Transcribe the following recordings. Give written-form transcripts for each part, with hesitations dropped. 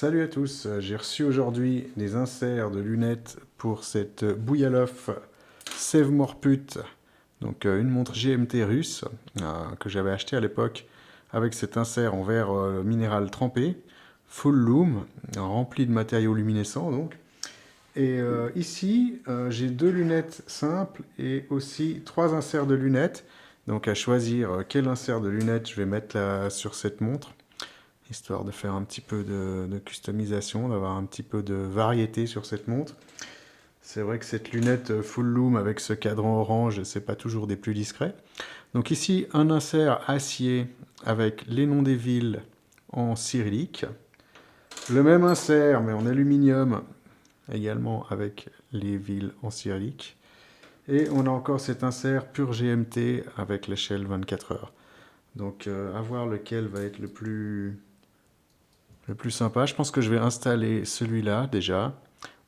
Salut à tous, j'ai reçu aujourd'hui des inserts de lunettes pour cette Bouillaloff Sève Morput, donc une montre GMT russe que j'avais acheté à l'époque avec cet insert en verre minéral trempé, full loom, rempli de matériaux luminescents donc. Et ici, j'ai deux lunettes simples et aussi trois inserts de lunettes, donc à choisir quel insert de lunettes je vais mettre là, sur cette montre histoire de faire un petit peu de customisation, d'avoir un petit peu de variété sur cette montre. C'est vrai que cette lunette full loom avec ce cadran orange, c'est pas toujours des plus discrets. Donc ici, un insert acier avec les noms des villes en cyrillique. Le même insert, mais en aluminium, également avec les villes en cyrillique. Et on a encore cet insert pur GMT avec l'échelle 24 heures. Donc à voir lequel va être le plus sympa. Je pense que je vais installer celui-là déjà,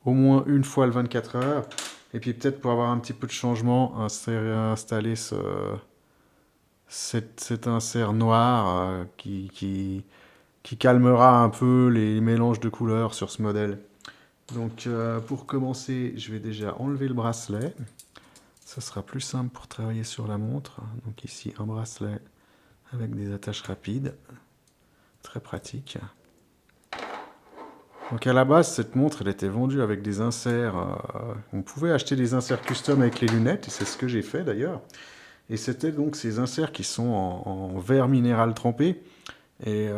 au moins une fois le 24 heures. Et puis peut-être pour avoir un petit peu de changement, installer cet insert noir qui calmera un peu les mélanges de couleurs sur ce modèle. Donc pour commencer, je vais déjà enlever le bracelet. Ça sera plus simple pour travailler sur la montre. Donc ici, un bracelet avec des attaches rapides. Très pratique. Donc à la base, cette montre, elle était vendue avec des inserts. On pouvait acheter des inserts custom avec les lunettes, et c'est ce que j'ai fait d'ailleurs. Et c'était donc ces inserts qui sont en verre minéral trempé. Et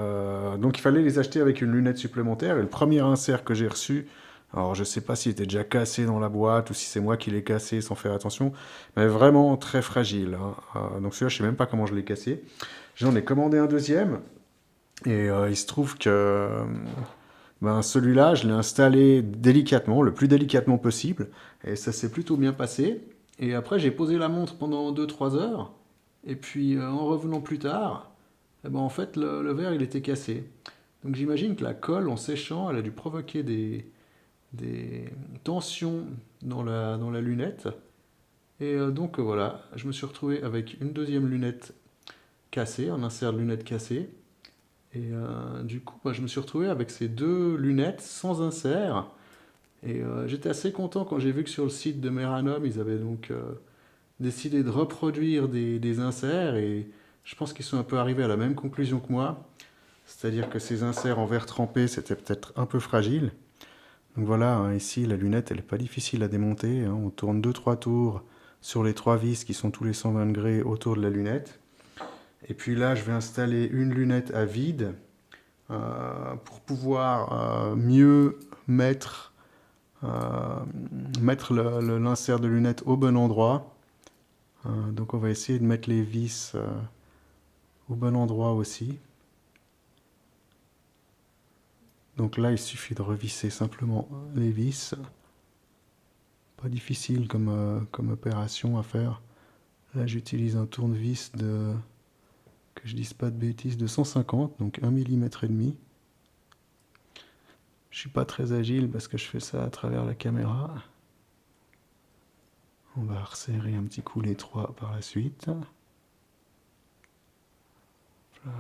donc il fallait les acheter avec une lunette supplémentaire. Et le premier insert que j'ai reçu, alors je ne sais pas s'il était déjà cassé dans la boîte ou si c'est moi qui l'ai cassé sans faire attention, mais vraiment très fragile, hein. Donc celui-là, je ne sais même pas comment je l'ai cassé. J'en ai commandé un deuxième. Et il se trouve que ben, celui-là, je l'ai installé délicatement, le plus délicatement possible, et ça s'est plutôt bien passé. Et après, j'ai posé la montre pendant 2-3 heures, et puis en revenant plus tard, eh ben, en fait, le verre, il était cassé. Donc j'imagine que la colle, en séchant, elle a dû provoquer des tensions dans la lunette. Et donc voilà, je me suis retrouvé avec une deuxième lunette cassée, un insert de lunette cassé. Et du coup, moi, je me suis retrouvé avec ces deux lunettes sans insert. Et j'étais assez content quand j'ai vu que sur le site de Meranum, ils avaient donc décidé de reproduire des inserts. Et je pense qu'ils sont un peu arrivés à la même conclusion que moi. C'est-à-dire que ces inserts en verre trempé, c'était peut-être un peu fragile. Donc voilà, hein, ici, la lunette, elle n'est pas difficile à démonter, hein. On tourne deux-trois tours sur les trois vis qui sont tous les 120 degrés autour de la lunette. Et puis là, je vais installer une lunette à vide pour pouvoir mieux euh, mettre l'insert de lunettes au bon endroit. Donc on va essayer de mettre les vis au bon endroit aussi. Donc là, il suffit de revisser simplement les vis. Pas difficile comme opération à faire. Là, j'utilise un tournevis que je dise pas de bêtises, de 150, donc 1,5 mm. Je suis pas très agile parce que je fais ça à travers la caméra. On va resserrer un petit coup les trois par la suite. Voilà.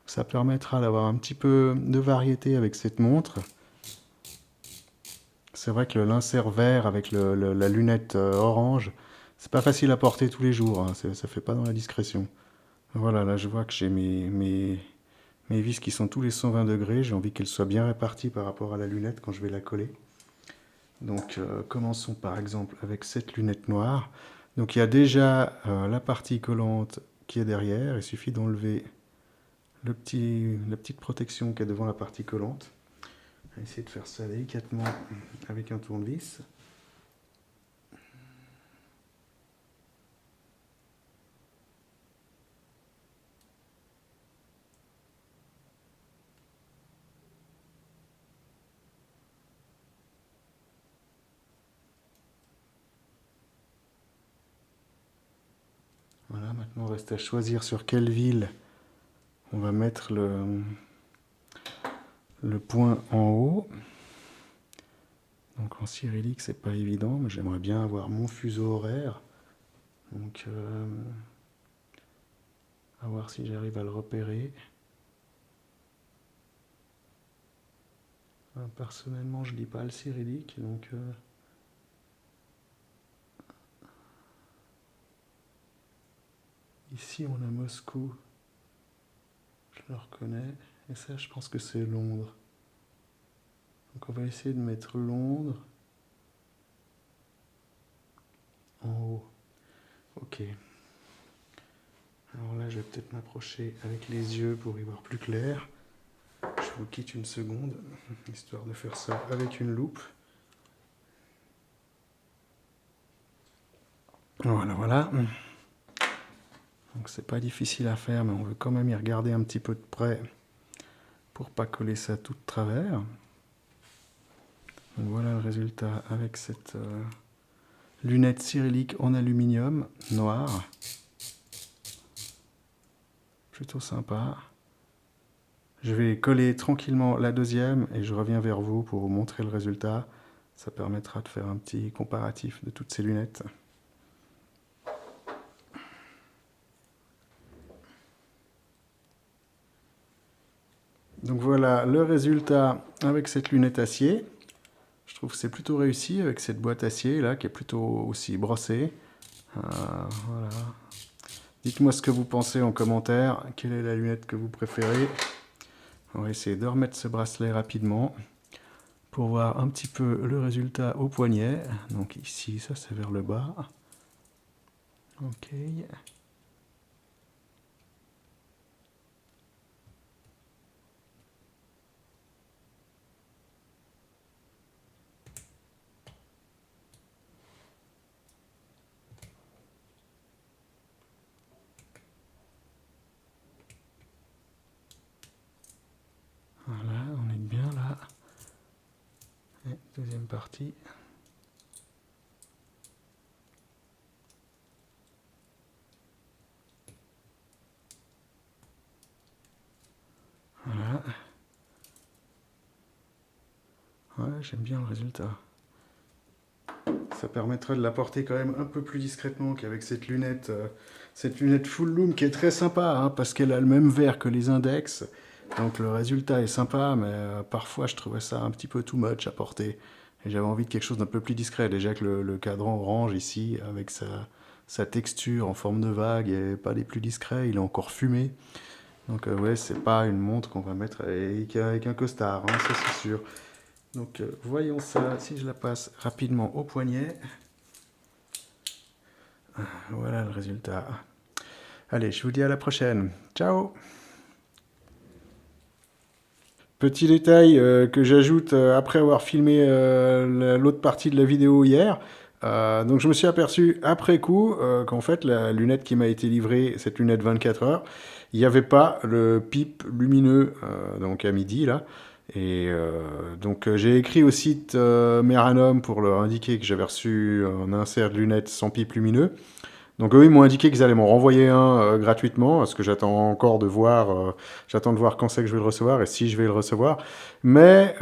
Ça permettra d'avoir un petit peu de variété avec cette montre. C'est vrai que l'insert vert avec la lunette orange, c'est pas facile à porter tous les jours, hein. Ça fait pas dans la discrétion. Voilà, là je vois que j'ai mes vis qui sont tous les 120 degrés. J'ai envie qu'elles soient bien réparties par rapport à la lunette quand je vais la coller. Donc commençons par exemple avec cette lunette noire. Donc il y a déjà la partie collante qui est derrière. Il suffit d'enlever la petite protection qui est devant la partie collante. On va essayer de faire ça délicatement avec un tournevis. Voilà, maintenant il reste à choisir sur quelle ville on va mettre le point en haut. Donc en cyrillique, c'est pas évident, mais j'aimerais bien avoir mon fuseau horaire. Donc, à voir si j'arrive à le repérer. Personnellement, je lis pas le cyrillique, donc... Ici, on a Moscou. Je le reconnais. Et ça, je pense que c'est Londres. Donc on va essayer de mettre Londres en haut. Ok. Alors là, je vais peut-être m'approcher avec les yeux pour y voir plus clair. Je vous quitte une seconde, histoire de faire ça avec une loupe. Voilà, voilà. Donc c'est pas difficile à faire, mais on veut quand même y regarder un petit peu de près pour pas coller ça tout de travers. Donc voilà le résultat avec cette lunette cyrillique en aluminium noir. Plutôt sympa. Je vais coller tranquillement la deuxième et je reviens vers vous pour vous montrer le résultat. Ça permettra de faire un petit comparatif de toutes ces lunettes. Donc voilà le résultat avec cette lunette acier. Je trouve que c'est plutôt réussi avec cette boîte acier là qui est plutôt aussi brossée. Voilà. Dites-moi ce que vous pensez en commentaire. Quelle est la lunette que vous préférez? On va essayer de remettre ce bracelet rapidement pour voir un petit peu le résultat au poignet. Donc ici, ça c'est vers le bas. Ok. Voilà, on est bien là. Et deuxième partie. Voilà. Ouais, j'aime bien le résultat. Ça permettrait de la porter quand même un peu plus discrètement qu'avec cette lunette full loom qui est très sympa, hein, parce qu'elle a le même verre que les index. Donc le résultat est sympa, mais parfois je trouvais ça un petit peu too much à porter. Et j'avais envie de quelque chose d'un peu plus discret. Déjà que le cadran orange ici, avec sa texture en forme de vague, et pas des plus discrets, il est encore fumé. Donc ouais, c'est pas une montre qu'on va mettre avec un costard, hein, ça c'est sûr. Donc voyons ça, si je la passe rapidement au poignet. Voilà le résultat. Allez, je vous dis à la prochaine. Ciao! Petit détail que j'ajoute après avoir filmé l'autre partie de la vidéo hier. Donc je me suis aperçu après coup qu'en fait la lunette qui m'a été livrée, cette lunette 24 heures, il n'y avait pas le pip lumineux donc à midi là. Et donc j'ai écrit au site Meranum pour leur indiquer que j'avais reçu un insert de lunettes sans pip lumineux. Donc eux, ils m'ont indiqué qu'ils allaient m'en renvoyer un gratuitement, parce que j'attends encore de voir, j'attends de voir quand c'est que je vais le recevoir et si je vais le recevoir. Mais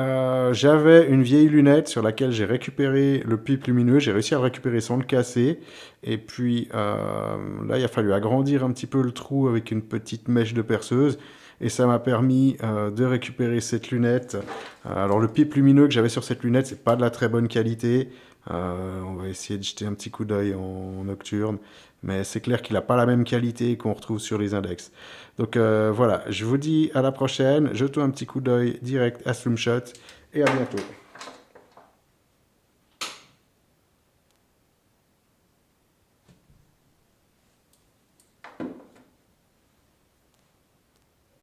j'avais une vieille lunette sur laquelle j'ai récupéré le pip lumineux, j'ai réussi à le récupérer sans le casser. Et puis là, il a fallu agrandir un petit peu le trou avec une petite mèche de perceuse. Et ça m'a permis de récupérer cette lunette. Alors le pip lumineux que j'avais sur cette lunette, c'est pas de la très bonne qualité. On va essayer de jeter un petit coup d'œil en nocturne. Mais c'est clair qu'il n'a pas la même qualité qu'on retrouve sur les index. Donc voilà, je vous dis à la prochaine. Jetons un petit coup d'œil direct à Slumshot et à bientôt.